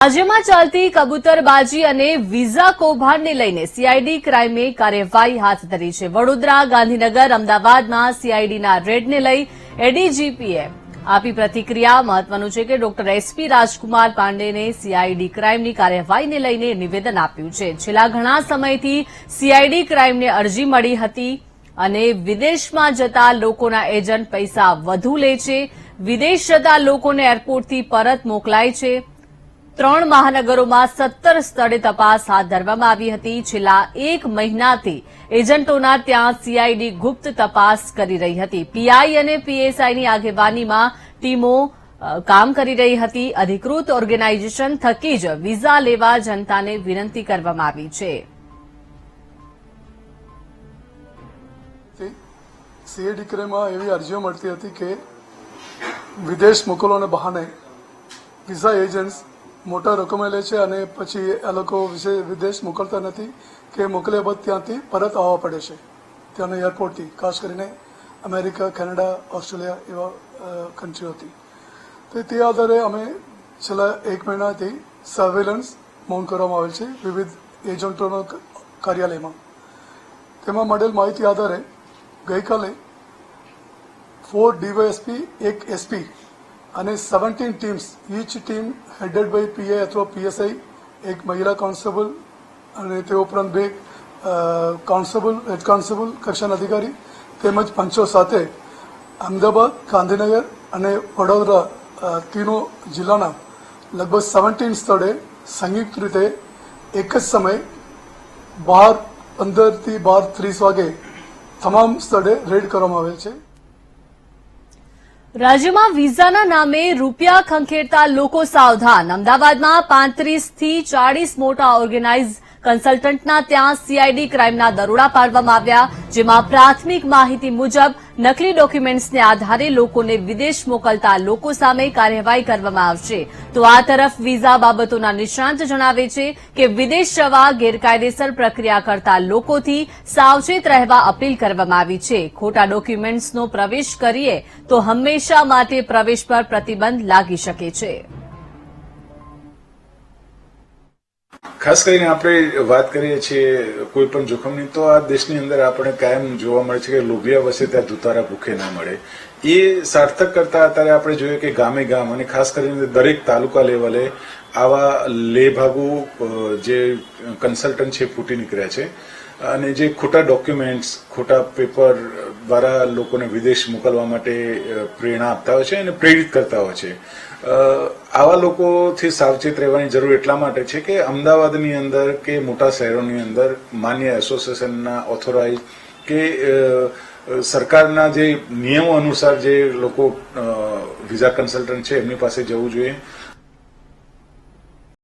રાજ્યમાં ચાલતી કબૂતરબાજી અને વિઝા કૌભાંડને લઈને સીઆઈડી ક્રાઇમે કાર્યવાહી હાથ ધરી છે। વડોદરા, ગાંધીનગર, અમદાવાદમાં સીઆઈડીના રેડને લઈ એડીજીપીએ આપી પ્રતિક્રિયા। મહત્વનું છે કે ડોક્ટર એસપી રાજકુમાર પાંડેને સીઆઈડી ક્રાઇમની કાર્યવાહીને લઈને નિવેદન આપ્યું છે। છેલ્લા ઘણા સમયથી સીઆઈડી ક્રાઇમને અરજી મળી હતી અને વિદેશમાં જતા લોકોના એજન્ટ પૈસા વધુ લે છે। વિદેશ જતા લોકોને એરપોર્ટથી પરત મોકલાય છે। 3 મહાનગરોમાં 17 સ્થળે તપાસ હાથ ધરવામાં આવી હતી। છેલ્લા 1 મહિનાથી એજન્ટોના ત્યાં સીઆઈડી ગુપ્ત તપાસ કરી રહી હતી। પીઆઈ અને પીએસઆઈની આગેવાનીમાં ટીમો કામ કરી રહી હતી। અધિકૃત ઓર્ગેનાઇઝેશન થકી જ વિઝા લેવા જનતાને વિનંતી કરવામાં આવી છે। સીઆઈડી ક્રાઇમમાં એવી અરજીઓ મળતી હતી કે વિદેશ મોકલવાને બહાને વિઝા એજન્ટ્સ મોટા રકમે લે છે અને પછી આ લોકો વિદેશ મોકલતા નથી કે મોકલ્યા બાદ ત્યાંથી પરત આવવા પડે છે ત્યાંના એરપોર્ટથી, ખાસ કરીને અમેરિકા, કેનેડા, ઓસ્ટ્રેલિયા એવા કન્ટ્રીઓથી। તો તે આધારે અમે છેલ્લા 1 મહિનાથી સર્વેલન્સ માઉન્ટ કરવામાં આવેલ છે વિવિધ એજન્ટોના કાર્યાલયમાં। તેમાં મળેલ માહિતી આધારે ગઈકાલે 4 ડીવાયએસપી, 1 એસપી અને 17 teams, each team headed by PI અથવા પીએસઆઈ, એક મહિલા કોન્સ્ટેબલ અને તે ઉપરાંત 2 કોન્સ્ટેબલ, હેડ કોન્સ્ટેબલ કક્ષાના અધિકારી તેમજ પંચો સાથે અમદાવાદ, ગાંધીનગર અને વડોદરા तीनों જિલ્લાના લગભગ 17 સ્થળે સંયુક્ત રીતે એક જ સમયે 12:15 થી 12:30 વાગે તમામ સ્થળે રેડ કરવામાં આવેલ છે। રાજ્યમાં વિઝાના નામે રૂપિયા ખંખેરતા લોકો સાવધાન। અમદાવાદમાં 35 થી 40 મોટા ઓર્ગેનાઇઝ કન્સલ્ટન્ટના ત્યાં સીઆઈડી ક્રાઇમના દરોડા પાડવામાં આવ્યા, જેમાં પ્રાથમિક માહિતી મુજબ નકલી ડોક્યુમેન્ટ્સને આધારે લોકોને વિદેશ મોકલતા લોકો સામે કાર્યવાહી કરવામાં આવશે। તો આ તરફ વિઝા બાબતોના નિષ્ણાંત જણાવે છે કે વિદેશ જવા ગેરકાયદેસર પ્રક્રિયા કરતા લોકોથી સાવચેત રહેવા અપીલ કરવામાં આવી છે। ખોટા ડોક્યુમેન્ટ્સનો પ્રવેશ કરીએ તો હંમેશા માટે પ્રવેશ પર પ્રતિબંધ લાગી શકે છે। ખાસ કરીને આપણે વાત કરીએ છીએ કોઈ પણ જોખમની, તો આ દેશની અંદર આપણે કાયમ જોવા મળે છે કે લોભિયા વસે ત્યાં ધુતારા ભૂખે ના મળે। એ સાર્થક કરતા અત્યારે આપણે જોઈએ કે ગામે ગામ અને ખાસ કરીને દરેક તાલુકા લેવલે આવા લેભાગુ જે કન્સલ્ટન્ટ છે ફૂટી નીકળ્યા છે અને જે ખોટા ડોક્યુમેન્ટ્સ, ખોટા પેપર દ્વારા લોકોને વિદેશ મોકલવા માટે પ્રેરણા આપતા હોય છે અને પ્રેરિત કરતા હોય છે। આવા લોકોથી સાવચેત રહેવાની જરૂર એટલા માટે છે કે અમદાવાદની અંદર કે મોટા શહેરોની અંદર માન્ય એસોસિએશનના ઓથોરાઇઝ કે સરકારના જે નિયમો અનુસાર જે લોકો વિઝા કન્સલ્ટન્ટ છે એમની પાસે જવું જોઈએ।